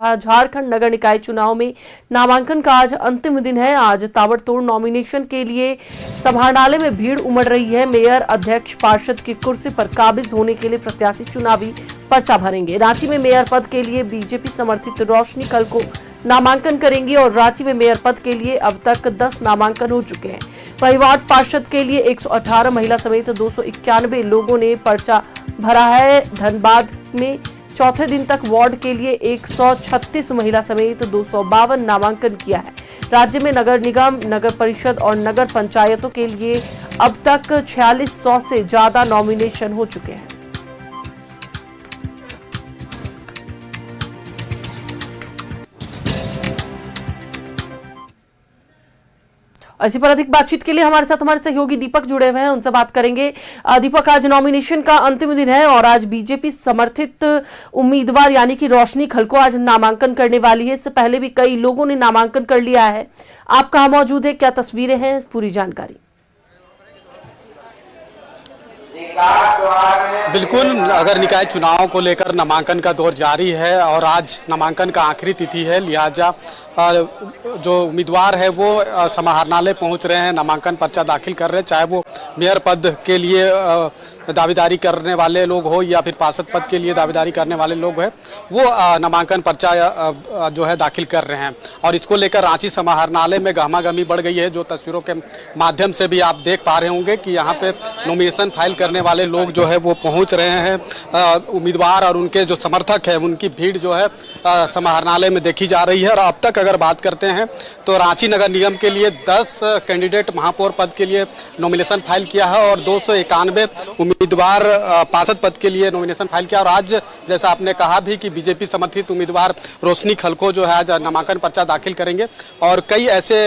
झारखंड नगर निकाय चुनाव में नामांकन का आज अंतिम दिन है। आज ताबड़तोड़ नॉमिनेशन के लिए समाहरणालय में भीड़ उमड़ रही है। मेयर, अध्यक्ष, पार्षद की कुर्सी पर काबिज होने के लिए प्रत्याशी चुनावी पर्चा भरेंगे। रांची में मेयर पद के लिए बीजेपी समर्थित रोशनी खलको नामांकन करेंगी और रांची में मेयर पद के लिए अब तक 10 नामांकन हो चुके हैं। वहीं वार्ड पार्षद के लिए 118 महिला समेत 291 लोगों ने पर्चा भरा है। धनबाद में चौथे दिन तक वार्ड के लिए 136 महिला समेत 252 नामांकन किया है। राज्य में नगर निगम, नगर परिषद और नगर पंचायतों के लिए अब तक 4600 से ज्यादा नॉमिनेशन हो चुके हैं। इसी पर अधिक बातचीत के लिए हमारे साथ हमारे सहयोगी दीपक जुड़े हुए हैं, उनसे बात करेंगे। दीपक, आज नॉमिनेशन का अंतिम दिन है और आज बीजेपी समर्थित उम्मीदवार यानी कि रोशनी खलको आज नामांकन करने वाली है। इससे पहले भी कई लोगों ने नामांकन कर लिया है। आप कहां मौजूद है, क्या तस्वीरें हैं, पूरी जानकारी। बिल्कुल, नगर निकाय चुनाव को लेकर नामांकन का दौर जारी है और आज नामांकन का आखिरी तिथि है। लिहाजा जो उम्मीदवार है वो समाहरणालय पहुंच रहे हैं, नामांकन पर्चा दाखिल कर रहे हैं, चाहे वो मेयर पद के लिए दावेदारी करने वाले लोग हो या फिर पार्षद पद के लिए दावेदारी करने वाले लोग हैं, वो नामांकन पर्चा जो है दाखिल कर रहे हैं। और इसको लेकर रांची समाहरणालय में गहमागहमी बढ़ गई है। जो तस्वीरों के माध्यम से भी आप देख पा रहे होंगे कि यहाँ पे नॉमिनेशन फाइल करने वाले लोग जो है वो पहुँच रहे हैं। उम्मीदवार और उनके जो समर्थक है उनकी भीड़ जो है समाहरणालय में देखी जा रही है। और अब तक अगर बात करते हैं तो रांची नगर निगम के लिए 10 कैंडिडेट महापौर पद के लिए नॉमिनेशन फाइल किया है और 291 उम्मीदवार पार्षद पद के लिए नॉमिनेशन फाइल किया। और आज जैसा आपने कहा भी कि बीजेपी समर्थित उम्मीदवार रोशनी खलको जो है आज नामांकन पर्चा दाखिल करेंगे। और कई ऐसे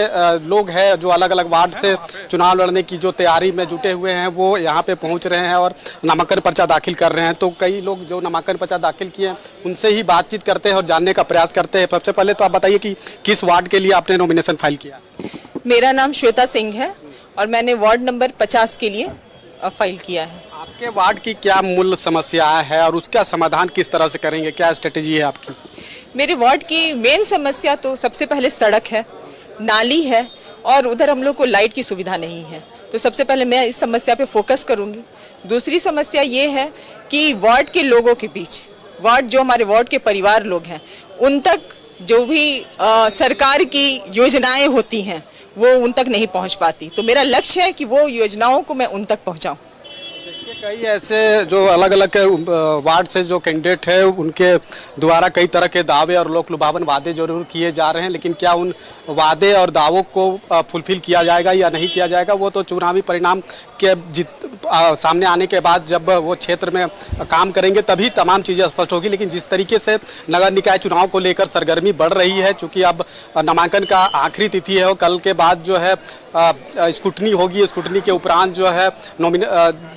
लोग हैं जो अलग अलग वार्ड से चुनाव लड़ने की जो तैयारी में जुटे हुए हैं वो यहाँ पे पहुँच रहे हैं और नामांकन पर्चा दाखिल कर रहे हैं। तो कई लोग जो नामांकन पर्चा दाखिल किए हैं उनसे ही बातचीत करते हैं और जानने का प्रयास करते हैं। सबसे पहले तो आप बताइए कि किस वार्ड के लिए आपने नॉमिनेशन फाइल किया? मेरा नाम श्वेता सिंह है और मैंने वार्ड नंबर 50 के लिए फाइल किया है। आपके वार्ड की क्या मूल समस्या है और उसका समाधान किस तरह से करेंगे, क्या स्ट्रेटेजी है आपकी? मेरे वार्ड की मेन समस्या तो सबसे पहले सड़क है, नाली है और उधर हम लोग को लाइट की सुविधा नहीं है। तो सबसे पहले मैं इस समस्या पे फोकस करूंगी। दूसरी समस्या ये है कि वार्ड के लोगों के बीच, जो हमारे वार्ड के परिवार लोग हैं, उन तक जो भी सरकार की योजनाएं होती हैं वो उन तक नहीं पहुंच पाती। तो मेरा लक्ष्य है कि वो योजनाओं को मैं उन तक पहुंचाऊं। कई ऐसे जो अलग अलग वार्ड से जो कैंडिडेट है उनके द्वारा कई तरह के दावे और लोक लुभावन वादे जरूर किए जा रहे हैं, लेकिन क्या उन वादे और दावों को फुलफिल किया जाएगा या नहीं किया जाएगा वो तो चुनावी परिणाम के सामने आने के बाद जब वो क्षेत्र में काम करेंगे तभी तमाम चीज़ें स्पष्ट होगी। लेकिन जिस तरीके से नगर निकाय चुनाव को लेकर सरगर्मी बढ़ रही है, चूँकि अब नामांकन का आखिरी तिथि है और कल के बाद जो है स्क्रूटनी होगी। स्क्रूटनी के उपरांत जो है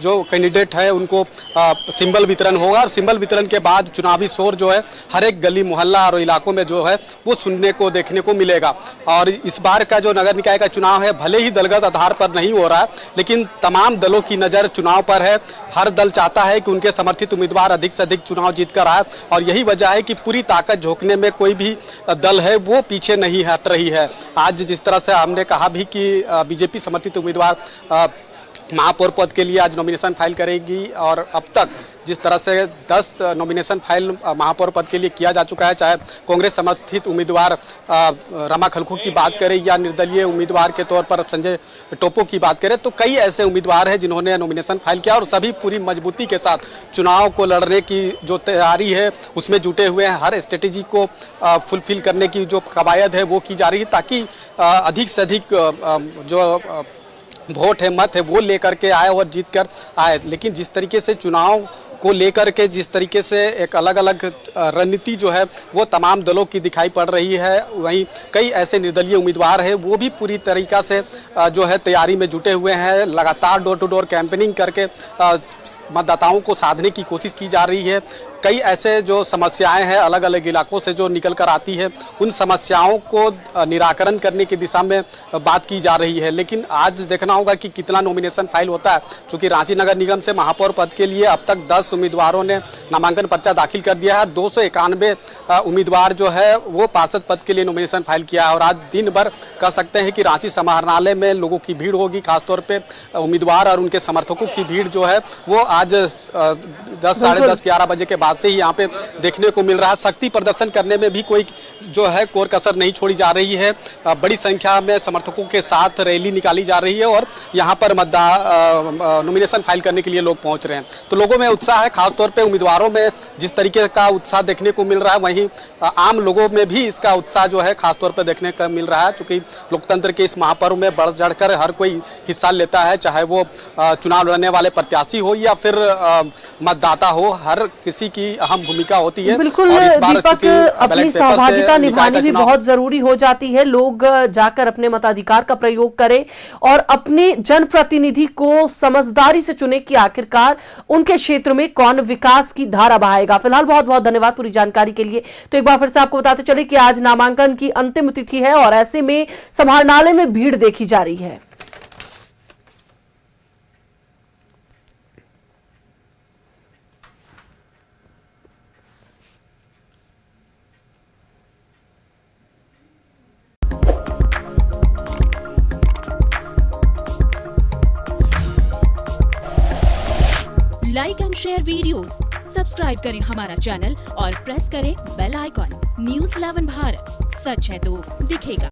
जो कैंडिडेट है उनको सिंबल वितरण होगा और सिंबल वितरण के बाद चुनावी शोर जो है हर एक गली मोहल्ला और इलाकों में जो है वो सुनने को देखने को मिलेगा। और इस बार का जो नगर निकाय का चुनाव है भले ही दलगत आधार पर नहीं हो रहा है, लेकिन तमाम दलों की नज़र चुनाव पर है। हर दल चाहता है कि उनके समर्थित उम्मीदवार अधिक से अधिक चुनाव जीत कर आए और यही वजह है कि पूरी ताकत झोंकने में कोई भी दल है वो पीछे नहीं हट रही है। आज जिस तरह से हमने कहा भी कि बीजेपी समर्थित उम्मीदवार महापौर पद के लिए आज नॉमिनेशन फाइल करेगी और अब तक जिस तरह से 10 नॉमिनेशन फाइल महापौर पद के लिए किया जा चुका है, चाहे कांग्रेस समर्थित उम्मीदवार रमा खलखो की बात करें या निर्दलीय उम्मीदवार के तौर पर संजय टोपो की बात करें, तो कई ऐसे उम्मीदवार हैं जिन्होंने नॉमिनेशन फाइल किया और सभी पूरी मजबूती के साथ चुनाव को लड़ने की जो तैयारी है उसमें जुटे हुए हैं। हर स्ट्रेटेजी को फुलफिल करने की जो कवायद है वो की जा रही है ताकि अधिक से अधिक जो वोट है, मत है, वो लेकर के आए और जीत कर आए। लेकिन जिस तरीके से चुनाव को लेकर के जिस तरीके से एक अलग अलग रणनीति जो है वो तमाम दलों की दिखाई पड़ रही है, वहीं कई ऐसे निर्दलीय उम्मीदवार हैं वो भी पूरी तरीक़ा से जो है तैयारी में जुटे हुए हैं। लगातार डोर टू डोर कैंपेनिंग करके मतदाताओं को साधने की कोशिश की जा रही है। कई ऐसे जो समस्याएं हैं अलग अलग इलाकों से जो निकल कर आती है, उन समस्याओं को निराकरण करने की दिशा में बात की जा रही है। लेकिन आज देखना होगा कि कितना नॉमिनेशन फाइल होता है, क्योंकि रांची नगर निगम से महापौर पद के लिए अब तक 10 उम्मीदवारों ने नामांकन पर्चा दाखिल कर दिया है। 291 उम्मीदवार जो है वो पार्षद पद के लिए नॉमिनेशन फाइल किया है। और आज दिन भर कह सकते हैं कि रांची समाहरणालय में लोगों की भीड़ होगी, खासतौर पे उम्मीदवार और उनके समर्थकों की भीड़ जो है वो आज 10, साढ़े 10, 11 बजे के बाद से ही यहाँ पे देखने को मिल रहा है। शक्ति प्रदर्शन करने में भी कोई जो है कोर कसर नहीं छोड़ी जा रही है। बड़ी संख्या में समर्थकों के साथ रैली निकाली जा रही है और यहाँ पर नॉमिनेशन फाइल करने के लिए लोग पहुँच रहे हैं। तो लोगों में उत्साह है, खासतौर पे उम्मीदवारों में जिस तरीके का उत्साह देखने को मिल रहा है, वहीं आम लोगों में भी इसका उत्साह जो है खासतौर पर देखने को मिल रहा है। क्योंकि लोकतंत्र के इस महापर्व में बढ़ चढ़कर हर कोई हिस्सा लेता है, चाहे वो चुनाव लड़ने वाले प्रत्याशी हो या फिर मतदाता हो, हर किसी की अहम भूमिका होती है। बिल्कुल दीपक, अपनी सहभागिता निभानी भी बहुत जरूरी हो जाती है। लोग जाकर अपने मताधिकार का प्रयोग करें और अपने जनप्रतिनिधि को समझदारी से चुने कि आखिरकार उनके क्षेत्र में कौन विकास की धारा बहाएगा। फिलहाल बहुत बहुत धन्यवाद पूरी जानकारी के लिए। तो एक बार फिर से आपको बताते चले कि आज नामांकन की अंतिम तिथि है और ऐसे में समाहरणालय में भीड़ देखी जा रही है। Like and share videos, subscribe करें हमारा चैनल और प्रेस करें बेल आइकॉन। न्यूज़ 11 भारत, सच है तो दिखेगा।